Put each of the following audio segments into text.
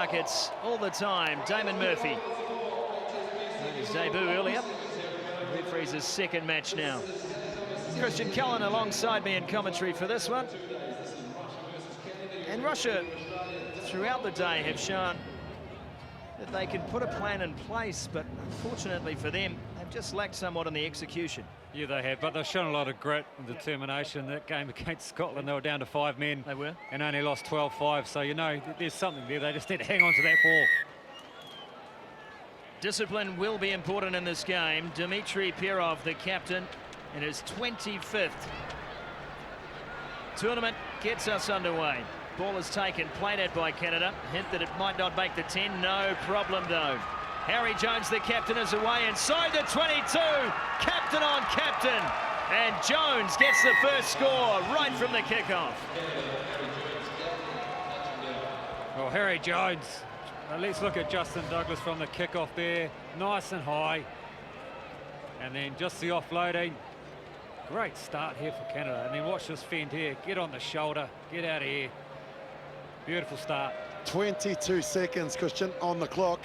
targets all the time. Damon Murphy. Made his debut earlier. Referees his second match now. Christian Cullen alongside me in commentary for this one. And Russia, throughout the day, have shown that they can put a plan in place, but unfortunately for them, they've just lacked somewhat in the execution. Yeah, they have, but they've shown a lot of grit and determination. That game against Scotland, they were down to 5 men. They were. And only lost 12-5, so you know there's something there. They just need to hang on to that ball. Discipline will be important in this game. Dmitry Perov, the captain, in his 25th tournament, gets us underway. Ball is taken, played at by Canada. Hint that it might not make the 10, no problem though. Harry Jones, the captain, is away inside the 22. Captain on captain. And Jones gets the first score right from the kickoff. Well, Harry Jones. Let's look at Justin Douglas from the kickoff there. Nice and high. And then just the offloading. Great start here for Canada. And then watch this fend here. Get on the shoulder. Get out of here. Beautiful start. 22 seconds, Christian, on the clock.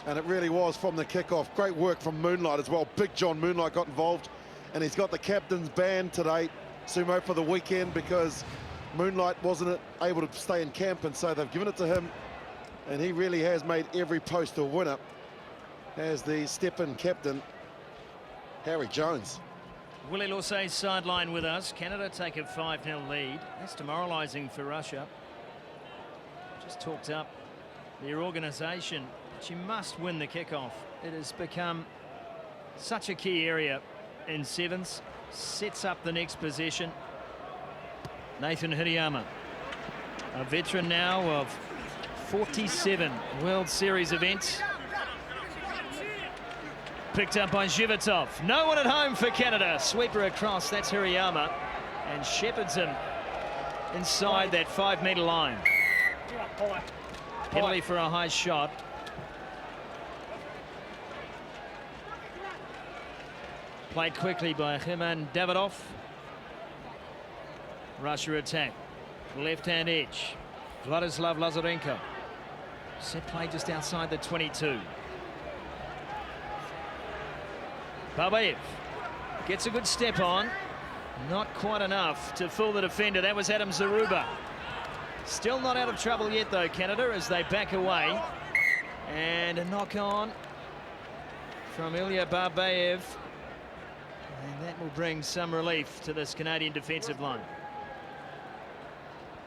And it really was from the kickoff. Great work from Moonlight as well. Big John Moonlight got involved. And he's got the captain's band today, Sumo, for the weekend, because Moonlight wasn't able to stay in camp. And so they've given it to him. And he really has made every post a winner as the step-in captain, Harry Jones. Willie Lorsay's sideline with us. Canada take a 5-0 lead. That's demoralising for Russia. Just talked up their organisation. But you must win the kickoff. It has become such a key area in sevens. Sets up the next possession. Nathan Hirayama, a veteran now of 47 World Series events. Picked up by Zhivotov. No one at home for Canada. Sweeper across, that's Hirayama. And shepherds him inside that 5-metre line. Penalty for a high shot. Played quickly by Khyman Davidov. Russia attack. Left-hand edge. Vladislav Lazarenko. Set play just outside the 22. Babayev gets a good step on. Not quite enough to fool the defender. That was Adam Zaruba. Still not out of trouble yet though, Canada, as they back away. And a knock on from Ilya Babayev. And that will bring some relief to this Canadian defensive line.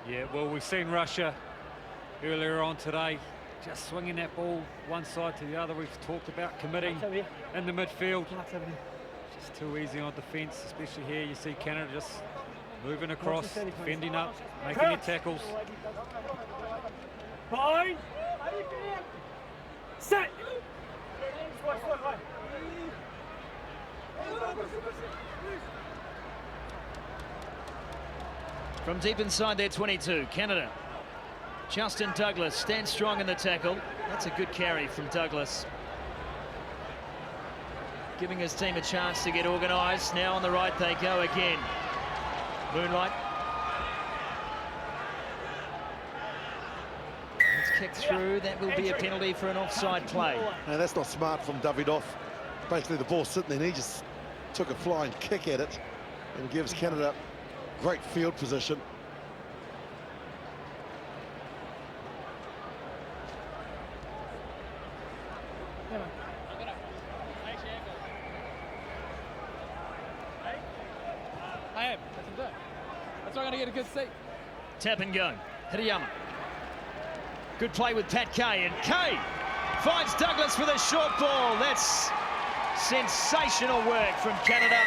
Yeah, well, we've seen Russia earlier on today just swinging that ball one side to the other. We've talked about committing in the midfield. Just too easy on defence, especially here. You see Canada just moving across, defending up, making their tackles. Fine. Set. From deep inside their 22, Canada. Justin Douglas stands strong in the tackle. That's a good carry from Douglas. Giving his team a chance to get organised. Now on the right they go again. Moonlight. It's kicked through. That will be a penalty for an offside play. Now that's not smart from Davidov. Basically the ball sitting there and he just took a flying kick at it and gives Canada great field position. I am. That's why I'm going to get a good seat. Tap and go. Hirayama. Good play with Pat Kay, and Kay finds Douglas with a short ball. That's sensational work from Canada.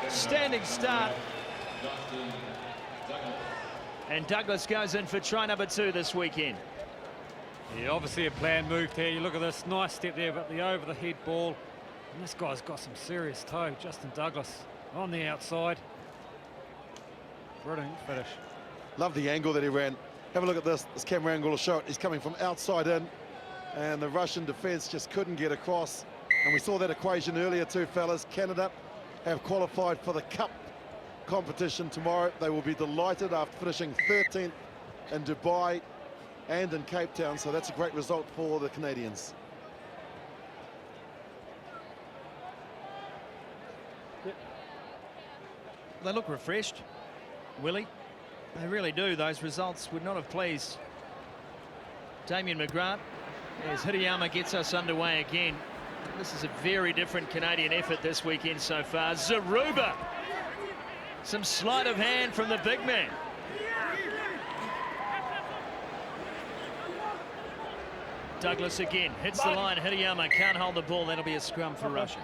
Standing start. And Douglas goes in for try number 2 this weekend. Yeah, obviously a planned move there. You look at this, nice step there, but the over-the-head ball. And this guy's got some serious toe, Justin Douglas, on the outside. Brilliant finish. Love the angle that he ran. Have a look at this. This camera angle will show it. He's coming from outside in, and the Russian defence just couldn't get across. And we saw that equation earlier too, fellas. Canada have qualified for the Cup competition tomorrow. They will be delighted after finishing 13th in Dubai. and in Cape Town, so that's a great result for the Canadians. They look refreshed, Willie. They really do. Those results would not have pleased Damien McGrath as Hirayama gets us underway again. This is a very different Canadian effort this weekend so far. Zaruba. Some sleight of hand from the big man. Douglas again hits the line. Hirayama can't hold the ball. That'll be a scrum for Russia.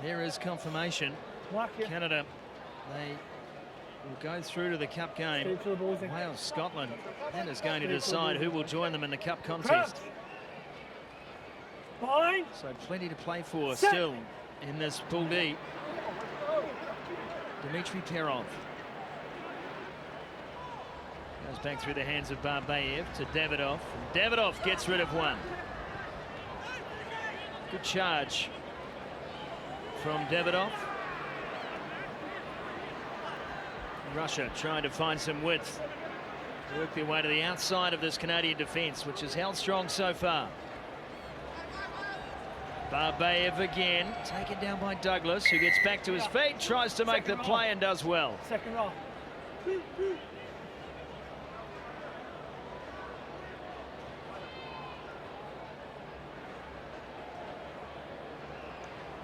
There is confirmation. Canada, they will go through to the Cup game. Wales, Scotland. That is going to decide who will join them in the Cup contest. So plenty to play for still in this Pool D. Dmitry Perov goes back through the hands of Barbayev to Davidov. And Davidov gets rid of one. Good charge from Davidov. Russia trying to find some width, work their way to the outside of this Canadian defence, which is held strong so far. Barbayev again, taken down by Douglas, who gets back to his feet, tries to make the play and does well. Second row.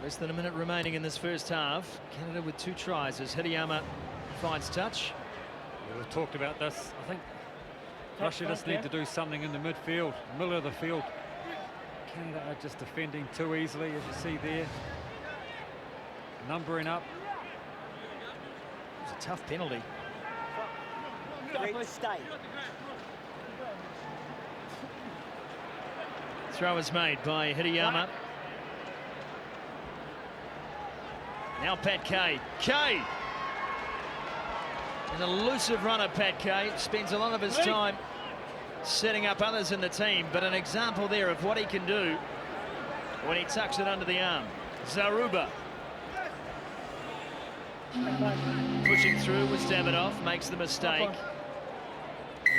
Less than a minute remaining in this first half. Canada with 2 tries as Hirayama finds touch. We've talked about this. I think Russia just need to do something in the midfield, middle of the field. Canada are just defending too easily, as you see there. Numbering up. It's a tough penalty. Great stay. Throw is made by Hirayama. Now Pat Kay. Kay! An elusive runner, Pat Kay. Spends a lot of his time setting up others in the team, but an example there of what he can do when he tucks it under the arm. Zaruba. Pushing through was Davidov, makes the mistake.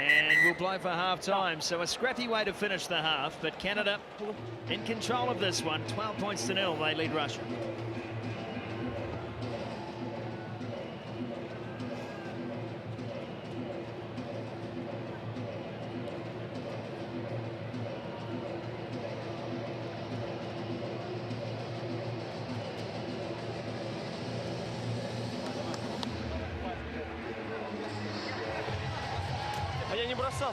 And we'll blow for half-time, so a scrappy way to finish the half, but Canada in control of this one. 12 points to 0, they lead Russia.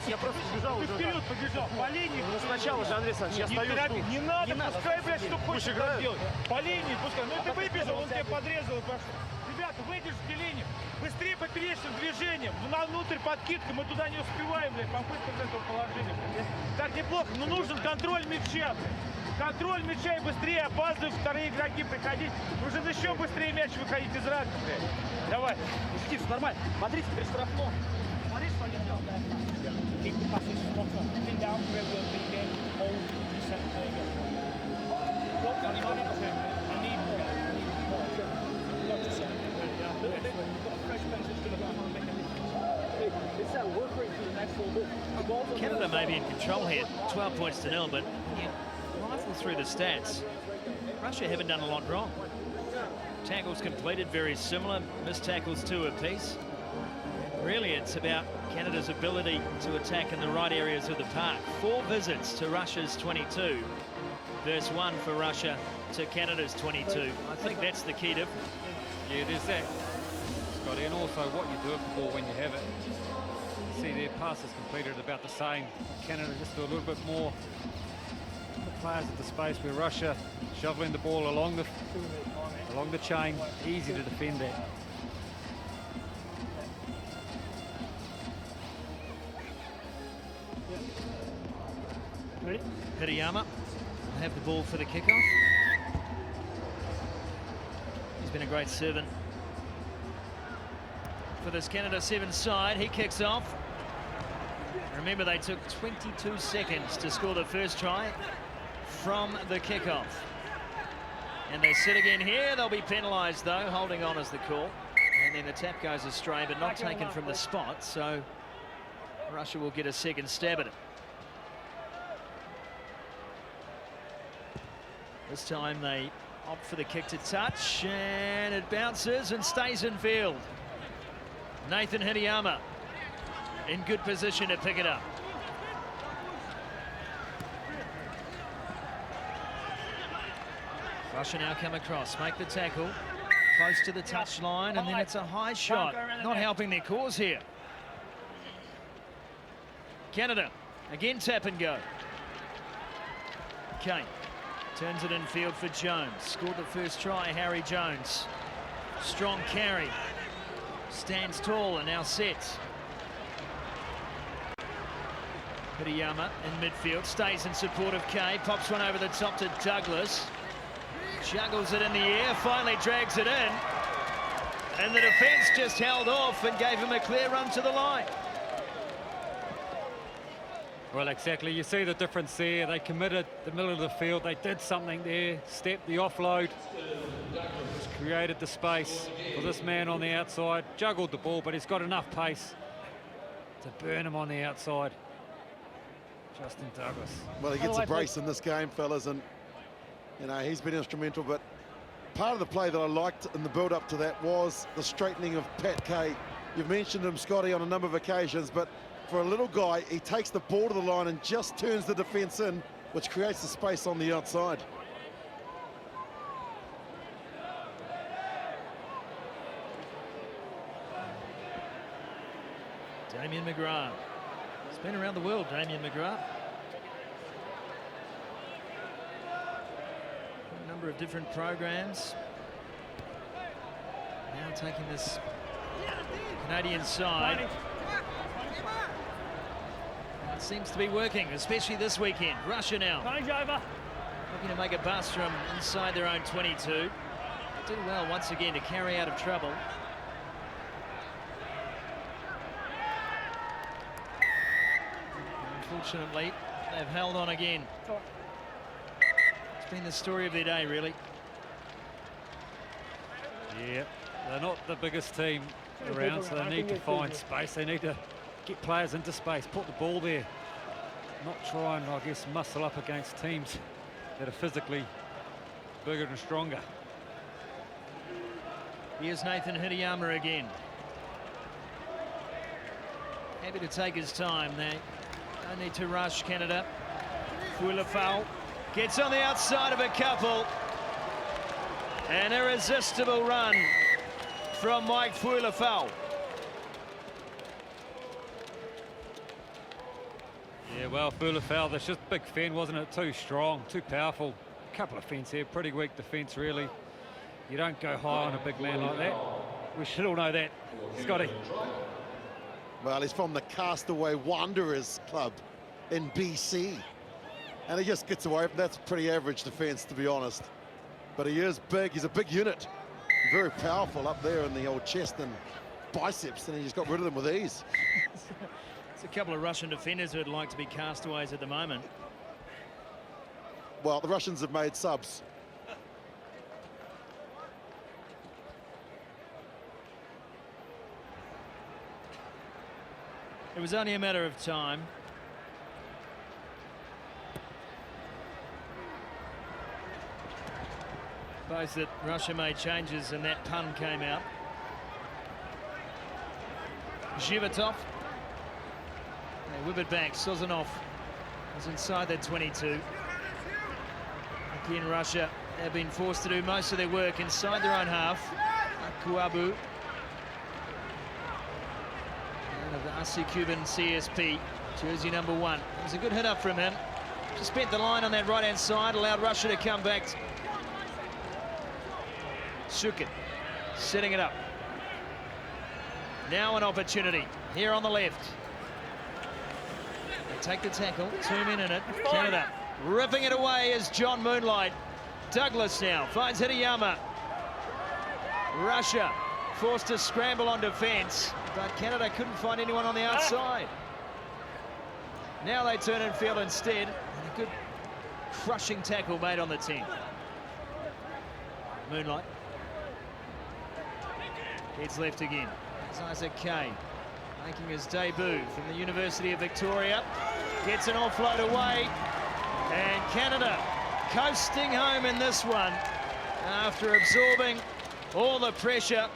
Я просто побежал уже. Вперед побежал, по линии. Ну сначала же, Андрей Александрович, я стою. Не надо, пускай, блядь, что хочешь делать. По линии, пускай. Ну ты выбежал, он тебя подрезал и пошел. Ребята, выдержите линию. Быстрее поперечным движением. Внутрь подкидка, мы туда не успеваем, блядь, попытка из этого положения. Так неплохо, но нужен контроль мяча, блядь. Контроль мяча и быстрее опаздывают вторые игроки приходить. Нужно еще быстрее мяч выходить из рамки, блядь. Давай. Мужики, все нормально. Смотрите, при штрафном. Смотри, что они делают. Keep the passes spot on. Pin down, where we'll be there. Hold, reset, there you go. Got that money, I need more. Got to set. We've got a fresh bench that's going to go on and make a It's that work rate for the next little bit. Canada may be in control here. 12 points to 0, but yeah, rifle through the stats. Russia haven't done a lot wrong. Tackles completed very similar, missed tackles 2 apiece. Really, it's about Canada's ability to attack in the right areas of the park. 4 visits to Russia's 22 versus 1 for Russia to Canada's 22. I think that's the key difference. Yeah, there's that, Scotty, and also what you do with the ball when you have it. See their passes completed about the same. Canada just do a little bit more. The players at the space where Russia shoveling the ball along the chain. Easy to defend that. Ready? Hirayama will have the ball for the kickoff. He's been a great servant for this Canada 7 side. He kicks off. Remember, they took 22 seconds to score the first try from the kickoff. And they sit again here. They'll be penalised, though. Holding on as the call. And then the tap goes astray, but not taken from the spot. So Russia will get a second stab at it. This time they opt for the kick to touch, and it bounces and stays in field. Nathan Hideyama in good position to pick it up. Russia now come across, make the tackle, close to the touch line, and then it's a high shot. Not helping their cause here. Canada, again tap and go. Kane turns it in field for Jones. Scored the first try, Harry Jones. Strong carry. Stands tall and now sets. Hideyama in midfield, stays in support of Kay, pops one over the top to Douglas. Juggles it in the air, finally drags it in. And the defence just held off and gave him a clear run to the line. Well, exactly. You see the difference there. They committed the middle of the field. They did something there. Stepped the offload. Just created the space for this man on the outside. Juggled the ball, but he's got enough pace to burn him on the outside. Justin Douglas. Well, he gets a brace in this game, fellas, and you know he's been instrumental. But part of the play that I liked in the build-up to that was the straightening of Pat Kay. You've mentioned him, Scotty, on a number of occasions, but for a little guy, he takes the ball to the line and just turns the defence in, which creates the space on the outside. Damien McGrath. He's been around the world, Damien McGrath. A number of different programs. Now taking this Canadian side. It seems to be working, especially this weekend. Russia now looking to make a bust from inside their own 22. They do well once again to carry out of trouble. Unfortunately, they've held on again. It's been the story of their day, really. Yeah, they're not the biggest team around, so they need to find space. They need to get players into space, put the ball there. Not try and, I guess, muscle up against teams that are physically bigger and stronger. Here's Nathan Hideyama again. Happy to take his time. They don't need to rush Canada. Fuilafau gets on the outside of a couple. An irresistible run from Mike Fuilafau. Yeah, well, Fuilafau, that's just big fin, wasn't it? Too strong, too powerful. Couple of fence here, pretty weak defence, really. You don't go high on a big man like that. We should all know that, Scotty. Well, he's from the Castaway Wanderers club in BC. And he just gets away from that's pretty average defence, to be honest. But he is big, he's a big unit. Very powerful up there in the old chest and biceps, and he just got rid of them with ease. There's a couple of Russian defenders who'd like to be castaways at the moment. Well, the Russians have made subs. It was only a matter of time. Suppose that Russia made changes and that pun came out. Zhivatov. They whip it back. Sozanov is inside their 22. Again, Russia have been forced to do most of their work inside their own half. Akuabu. And of the RC Cuban CSP, jersey number 1. It was a good hit up from him. Just bent the line on that right-hand side, allowed Russia to come back. Sukin setting it up. Now an opportunity here on the left. They take the tackle, 2 men in it. Canada ripping it away is John Moonlight. Douglas now finds Hideyama. Russia forced to scramble on defence, but Canada couldn't find anyone on the outside. Now they turn in field instead, and a good crushing tackle made on the 10. Moonlight. Heads left again. It's Isaac Kay making his debut from the University of Victoria. Gets an offload away. And Canada coasting home in this one after absorbing all the pressure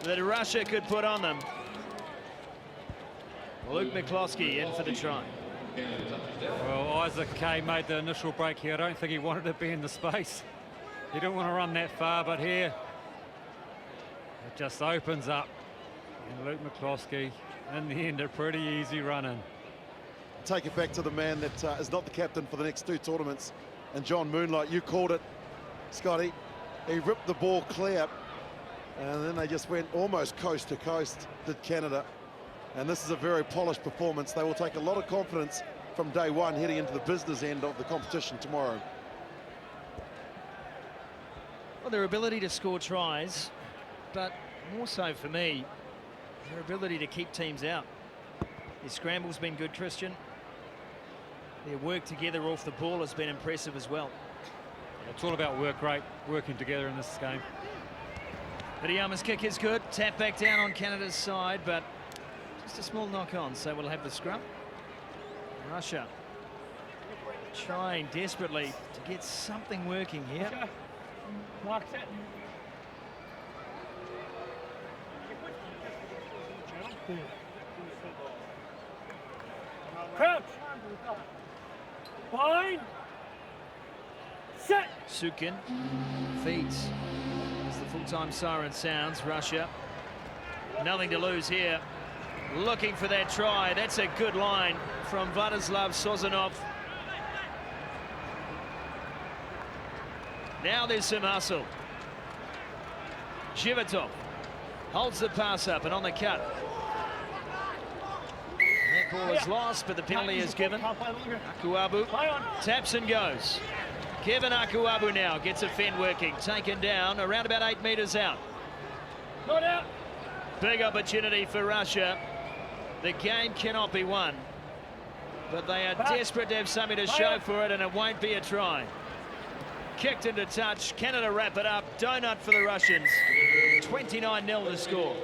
that Russia could put on them. Luke McCloskey in for the try. Well, Isaac Kay made the initial break here. I don't think he wanted to be in the space. He didn't want to run that far, but here it just opens up. And Luke McCloskey, in the end, a pretty easy run-in. Take it back to the man that is not the captain for the next 2 tournaments. And John Moonlight, you called it, Scotty. He ripped the ball clear. And then they just went almost coast to coast, did Canada. And this is a very polished performance. They will take a lot of confidence from day one heading into the business end of the competition tomorrow. Well, their ability to score tries, but more so for me, their ability to keep teams out. Their scramble's been good, Christian. Their work together off the ball has been impressive as well. It's all about work rate, working together in this game. Hirayama's kick is good. Tap back down on Canada's side, but just a small knock on, so we'll have the scrum. Russia trying desperately to get something working here. Mark set. Crouch. Fine. Set. Sukin feeds as the full-time siren sounds. Russia nothing to lose here, looking for that try. That's a good line from Vladislav Sozanov. Now there's some hustle. Shivitov holds the pass up and on the cut. That ball is lost, but the penalty is given. Akuabu taps and goes. Kevin Akuabu now gets a fend working, taken down around about 8 meters out. Not out. Big opportunity for Russia. The game cannot be won, but they are desperate to have something to show for it, and it won't be a try. Kicked into touch. Canada wrap it up. Donut for the Russians. 29-0 to score.